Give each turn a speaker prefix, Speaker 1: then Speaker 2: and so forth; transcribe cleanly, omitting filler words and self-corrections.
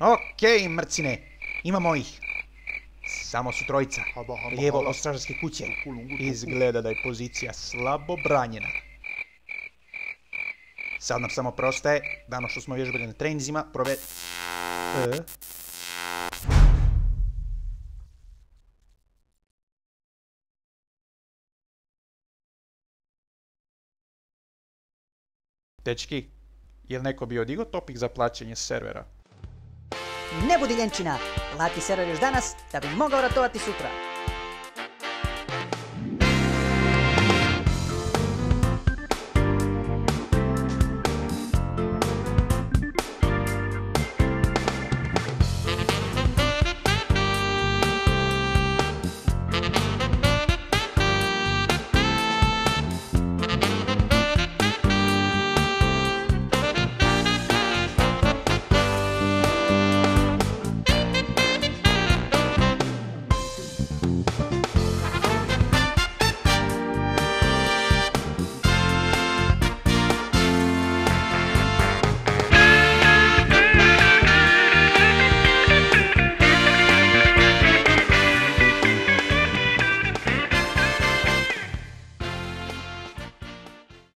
Speaker 1: Okej, mrcine, imamo ih. Samo su trojica, lijevo od stražarske kuće. Izgleda da je pozicija slabo branjena. Sad nam samo prostaje da ono što smo vježbali na treninzima Dečki, je li neko bio digo topik za plaćanje servera?
Speaker 2: Ne budi ljenčina, plati server još danas da bi mogao ratovati sutra.